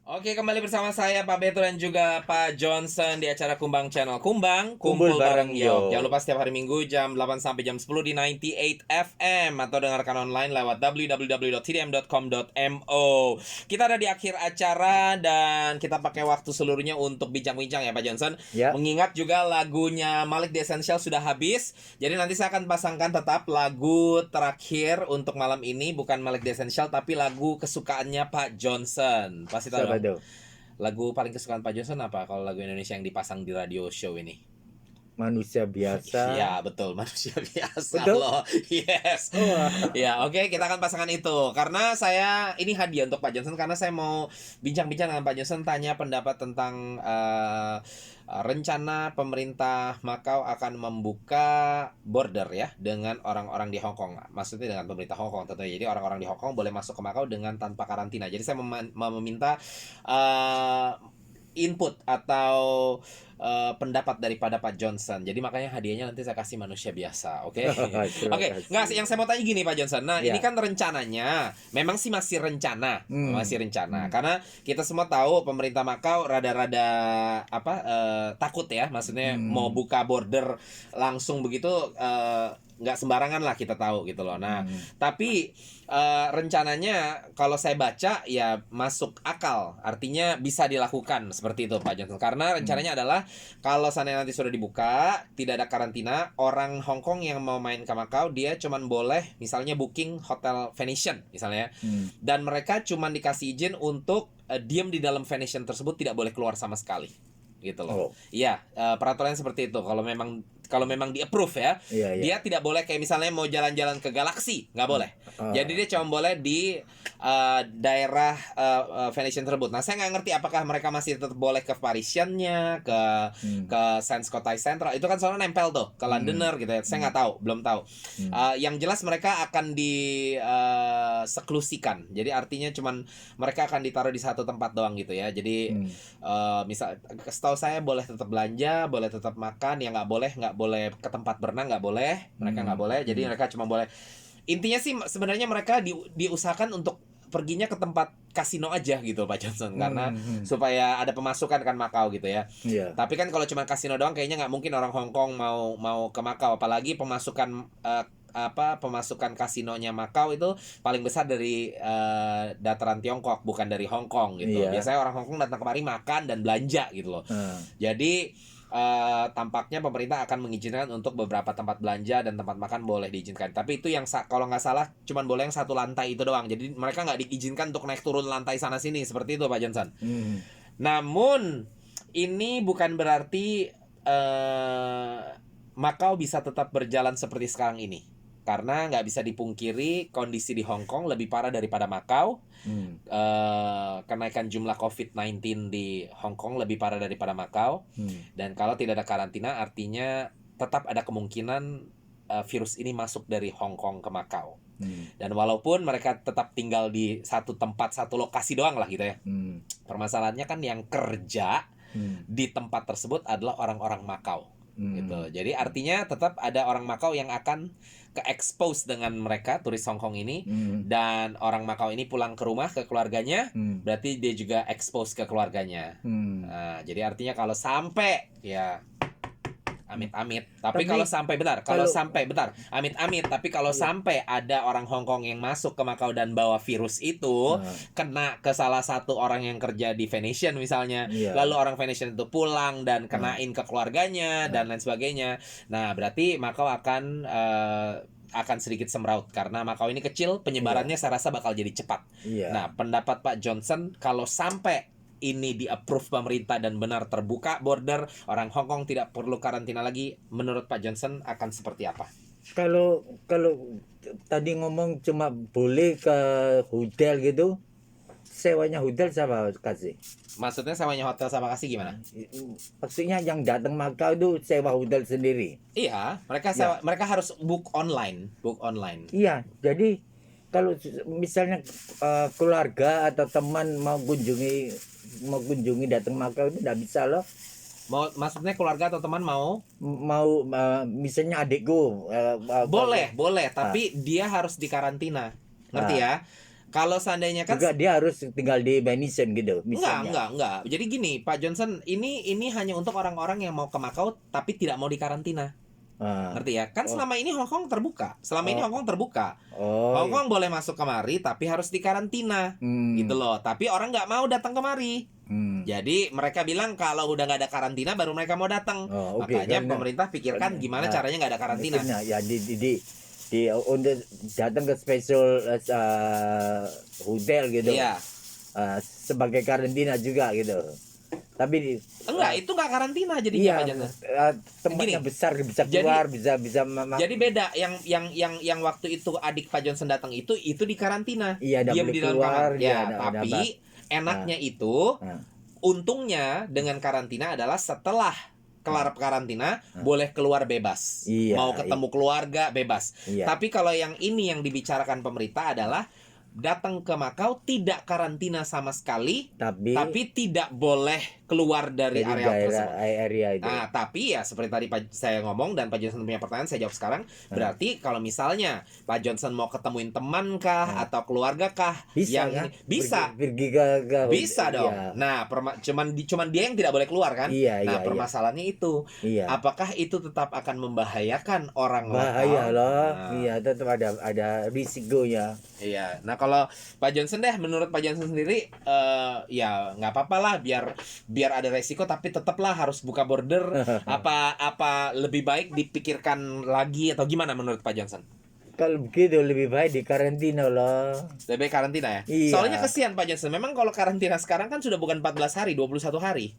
Oke, kembali bersama saya Pak Beto dan juga Pak Johnson di acara Kumbang Channel. Kumbang, Kumpul kumpul bareng bareng Yok. Jangan Yok. lupa setiap hari Minggu jam 8 sampai jam 10 di 98 FM atau dengarkan online lewat www.tdm.com.mo. Kita ada di akhir acara dan kita pakai waktu seluruhnya untuk bincang-bincang ya Pak Johnson. Ya. Mengingat juga lagunya Malik The Essential sudah habis. Jadi nanti saya akan pasangkan tetap lagu terakhir untuk malam ini, bukan Malik The Essential tapi lagu kesukaannya Pak Johnson. Pasti tahu Siapa dong. tuh? Lagu paling kesukaan Pak Johnson apa kalau lagu Indonesia yang dipasang di radio show ini? Manusia biasa. Ya betul, manusia biasa Betul? loh. Yes. Wah. Ya oke, kita akan pasangan itu. Karena saya, ini hadiah untuk Pak Johnson. Karena saya mau bincang-bincang dengan Pak Johnson, tanya pendapat tentang rencana pemerintah Makau akan membuka border ya dengan orang-orang di Hong Kong. Maksudnya dengan pemerintah Hong Kong tentunya. Jadi orang-orang di Hong Kong boleh masuk ke Makau dengan tanpa karantina. Jadi saya meminta input atau pendapat daripada Pak Johnson. Jadi makanya hadiahnya nanti saya kasih manusia biasa, oke? Terima Oke, kasih. nggak, yang saya mau tanya gini Pak Johnson. Nah, Ya. ini kan rencananya, memang sih masih rencana, masih rencana. Hmm. Karena kita semua tahu pemerintah Makau rada-rada takut ya, maksudnya mau buka border langsung begitu, nggak sembarangan lah, kita tahu gitu loh. Nah, tapi rencananya kalau saya baca ya masuk akal, artinya bisa dilakukan seperti itu Pak Johnson. Karena rencananya adalah kalau sana nanti sudah dibuka, tidak ada karantina, orang Hong Kong yang mau main ke Makau dia cuman boleh misalnya booking hotel Venetian misalnya, dan mereka cuman dikasih izin untuk diam di dalam Venetian tersebut, tidak boleh keluar sama sekali gitu loh. Iya, peraturannya seperti itu. Kalau memang di approve ya, Iya, iya. dia tidak boleh kayak misalnya mau jalan-jalan ke galaksi, nggak boleh. Jadi dia cuma boleh di daerah Venetian tersebut. Nah, saya nggak ngerti apakah mereka masih tetap boleh ke Parisiannya, ke Sands Cotai Central. Itu kan soalnya nempel tuh ke Londoner gitu ya. Saya nggak tahu, belum tahu. Yang jelas mereka akan diseklusikan. Jadi artinya cuman mereka akan ditaruh di satu tempat doang gitu ya. Jadi misal, setahu saya boleh tetap belanja, boleh tetap makan, ya nggak boleh ke tempat berenang, nggak boleh, mereka nggak boleh. Jadi mereka cuma boleh, intinya sih sebenarnya mereka diusahakan untuk perginya ke tempat kasino aja gitu Pak Johnson, karena supaya ada pemasukan kan Makau gitu ya. Iya. Tapi kan kalau cuma kasino doang kayaknya nggak mungkin orang Hong Kong mau ke Makau, apalagi pemasukan pemasukan kasinonya Makau itu paling besar dari dataran Tiongkok, bukan dari Hong Kong gitu. Iya. Biasanya orang Hong Kong datang kemari makan dan belanja gitu loh. Jadi tampaknya pemerintah akan mengizinkan untuk beberapa tempat belanja dan tempat makan boleh diizinkan. Tapi itu yang kalau nggak salah cuman boleh yang satu lantai itu doang. Jadi mereka nggak diizinkan untuk naik turun lantai sana sini seperti itu Pak Johnson. Namun ini bukan berarti Makau bisa tetap berjalan seperti sekarang ini. Karena nggak bisa dipungkiri kondisi di Hong Kong lebih parah daripada Makau. Kenaikan jumlah COVID-19 di Hong Kong lebih parah daripada Makau. Dan kalau tidak ada karantina, artinya tetap ada kemungkinan virus ini masuk dari Hong Kong ke Makau. Dan walaupun mereka tetap tinggal di satu tempat, satu lokasi doang lah gitu ya. Permasalahannya kan yang kerja di tempat tersebut adalah orang-orang Makau. Gitu. Jadi artinya tetap ada orang Makau yang akan ke-expose dengan mereka, turis Hong Kong ini, dan orang Makau ini pulang ke rumah ke keluarganya, berarti dia juga expose ke keluarganya. Nah, jadi artinya kalau sampai ya amit-amit, tapi kalau sampai amit-amit, tapi kalau sampai ada orang Hong Kong yang masuk ke Makau dan bawa virus itu, kena ke salah satu orang yang kerja di Venetian misalnya, lalu orang Venetian itu pulang dan kenain ke keluarganya dan lain sebagainya. Nah, berarti Makau akan sedikit semraut karena Makau ini kecil, penyebarannya saya rasa bakal jadi cepat. Nah, pendapat Pak Johnson, kalau sampai ini di-approve pemerintah dan benar terbuka border, orang Hong Kong tidak perlu karantina lagi, menurut Pak Johnson akan seperti apa? Kalau tadi ngomong cuma boleh ke hotel gitu, sewanya hotel siapa kasih? Maksudnya sewanya hotel sama kasih gimana? Maksudnya yang datang Makau itu sewa hotel sendiri. Iya, mereka harus book online. Iya, jadi kalau misalnya keluarga atau teman mau kunjungi datang Makau itu tidak bisa loh. Maksudnya keluarga atau teman mau misalnya adikku boleh, tapi dia harus dikarantina. Ngerti ya? Kalau seandainya kan juga dia harus tinggal di Benizen gitu misalnya. enggak. Jadi gini, Pak Johnson, ini hanya untuk orang-orang yang mau ke Makau tapi tidak mau dikarantina. Ngerti ya? Kan Oh. selama ini Hong Kong terbuka. Selama ini Oh. Hong Kong terbuka. Oh, Hong iya. Kong boleh masuk kemari tapi harus dikarantina. Gitu loh. Tapi orang nggak mau datang kemari. Jadi mereka bilang kalau udah nggak ada karantina baru mereka mau datang. Oh, oke, Makanya karena- pemerintah pikirkan gimana caranya nggak ada karantina. Mungkin ya di untuk datang ke special hotel gitu. Iya. Sebagai karantina juga gitu. Tapi Enggak, itu nggak karantina jadinya Pak Johnson. tempatnya Gini, besar bisa keluar, bisa Jadi beda yang waktu itu adik Pak Johnson datang itu di karantina. Iya, nggak Diam boleh di dalam keluar, kamar. iya, Ya, nggak tapi enaknya itu Nah. untungnya dengan karantina adalah setelah kelar karantina boleh keluar bebas. Iya, Mau ketemu keluarga bebas. Iya. Tapi kalau yang ini yang dibicarakan pemerintah adalah datang ke Makau tidak karantina sama sekali, tapi tidak boleh keluar dari dari area daerah tersebut. area itu. Nah, tapi ya seperti tadi saya ngomong dan Pak Johnson punya pertanyaan, saya jawab sekarang. Berarti kalau misalnya Pak Johnson mau ketemuin teman kah atau keluarga kah Bisa yang kan? bisa Pergi ke bisa dong. Iya. Nah, cuman dia yang tidak boleh keluar kan? Iya, Nah, iya, permasalahannya itu. Iya. Apakah itu tetap akan membahayakan orang Bahaya lokal? loh. Nah, Iya, tetap ada risikonya. iya. Nah, kalau Pak Johnson deh, menurut Pak Johnson sendiri, ya nggak apa-apa lah, biar ada resiko, tapi tetaplah harus buka border. apa lebih baik dipikirkan lagi atau gimana menurut Pak Johnson? Kalau begitu lebih baik di karantina loh. Lebih baik karantina ya? Iya. Soalnya kesian Pak Johnson. Memang kalau karantina sekarang kan sudah bukan 14 hari, 21 hari.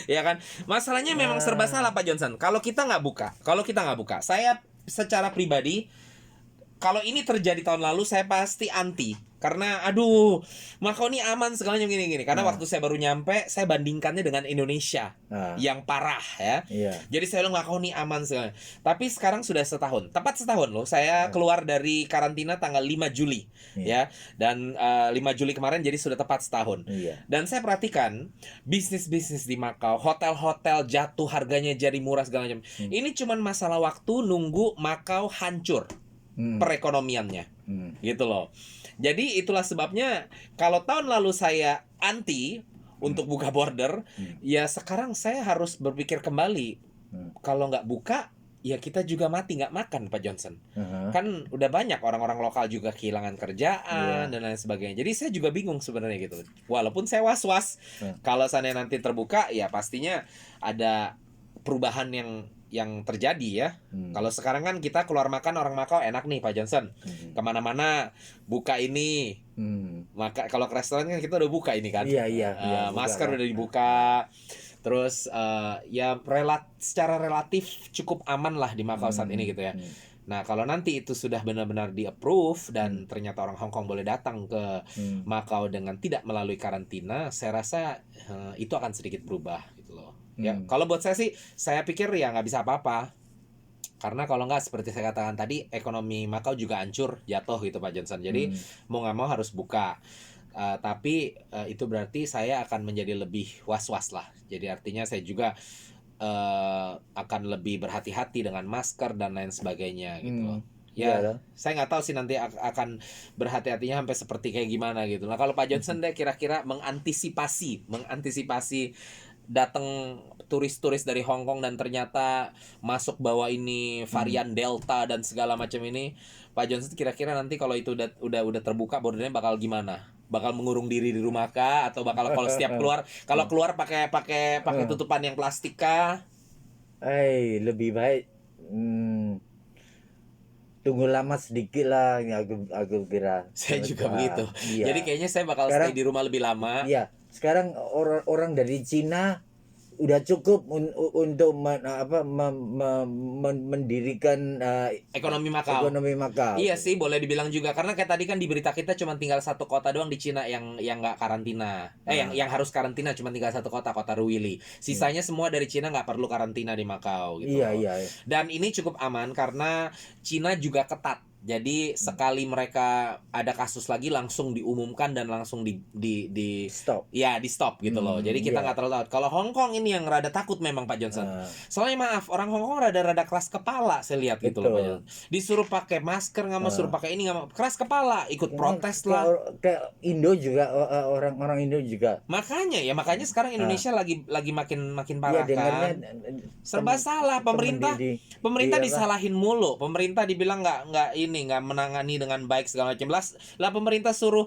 Ya kan? Masalahnya memang serba salah Pak Johnson. Kalau kita nggak buka, saya secara pribadi, kalau ini terjadi tahun lalu saya pasti anti. Karena aduh, Makau ini aman segalanya gini-gini. Karena waktu saya baru nyampe, saya bandingkannya dengan Indonesia yang parah ya. Iya. Jadi saya bilang Makau ini aman segalanya. Tapi sekarang sudah setahun, tepat setahun loh. Saya keluar dari karantina tanggal 5 Juli ya. Dan 5 Juli kemarin jadi sudah tepat setahun. Iya. Dan saya perhatikan bisnis-bisnis di Makau, hotel-hotel jatuh harganya jadi murah segala macam. Ini cuman masalah waktu nunggu Makau hancur perekonomiannya. Gitu loh. Jadi itulah sebabnya kalau tahun lalu saya anti untuk buka border, ya sekarang saya harus berpikir kembali. Kalau nggak buka, ya kita juga mati nggak makan Pak Johnson. Kan udah banyak orang-orang lokal juga kehilangan kerjaan dan lain sebagainya. Jadi saya juga bingung sebenarnya gitu. Walaupun saya was-was kalau sana nanti terbuka, ya pastinya ada perubahan yang terjadi ya. Kalau sekarang kan kita keluar makan orang Makau enak nih Pak Johnson. Kemana-mana buka ini. Maka kalau ke restoran kan kita udah buka ini kan. Iya, Masker buka, udah dibuka. Terus ya secara relatif cukup aman lah di Makau saat ini gitu ya. Nah, kalau nanti itu sudah benar-benar di-approve dan ternyata orang Hong Kong boleh datang ke Makau dengan tidak melalui karantina, saya rasa itu akan sedikit berubah gitu loh. Ya, kalau buat saya sih, saya pikir ya nggak bisa apa-apa. Karena kalau nggak seperti saya katakan tadi, ekonomi Makau juga hancur, jatuh gitu Pak Johnson. Jadi mau nggak mau harus buka. Tapi itu berarti saya akan menjadi lebih was-was lah. Jadi artinya saya juga akan lebih berhati-hati dengan masker dan lain sebagainya gitu loh. Ya, saya nggak tahu sih nanti akan berhati-hatinya sampai seperti kayak gimana gitu. Nah, kalau Pak Johnson deh kira-kira mengantisipasi datang turis-turis dari Hong Kong dan ternyata masuk bawa ini varian Delta dan segala macam ini, Pak Johnson kira-kira nanti kalau itu udah terbuka bordernya bakal gimana? Bakal mengurung diri di rumah kah atau bakal kalau setiap keluar pakai tutupan yang plastik kah? Lebih baik tunggu lama sedikit lah, aku kira. Saya juga begitu. Iya. Jadi kayaknya saya bakal stay di rumah lebih lama. Iya. Sekarang orang dari Cina udah cukup untuk mendirikan ekonomi Makau. Iya sih, boleh dibilang juga karena kayak tadi kan di berita kita cuma tinggal satu kota doang di Cina yang nggak karantina. Yang harus karantina cuma tinggal satu kota Ruili. Sisanya semua dari Cina nggak perlu karantina di Makau gitu. Iya. Dan ini cukup aman karena Cina juga ketat Jadi sekali mereka ada kasus lagi langsung diumumkan dan langsung di Stop. ya di stop gitu loh. Jadi kita Iya. nggak terlalu takut. Kalau Hong Kong ini yang rada takut memang Pak Johnson. Soalnya maaf, orang Hong Kong rada keras kepala saya lihat gitu loh Pak Betul. Johnson. Disuruh pakai masker nggak mau, suruh pakai ini nggak mau, keras kepala, ikut protes lah. Kayak Indo juga, orang Indo juga. Makanya sekarang Indonesia lagi makin parah Iya, dengarnya kan. Serba salah pemerintah. Pemerintah disalahin mulu. Pemerintah dibilang nggak menangani dengan baik segala macam. Lah pemerintah suruh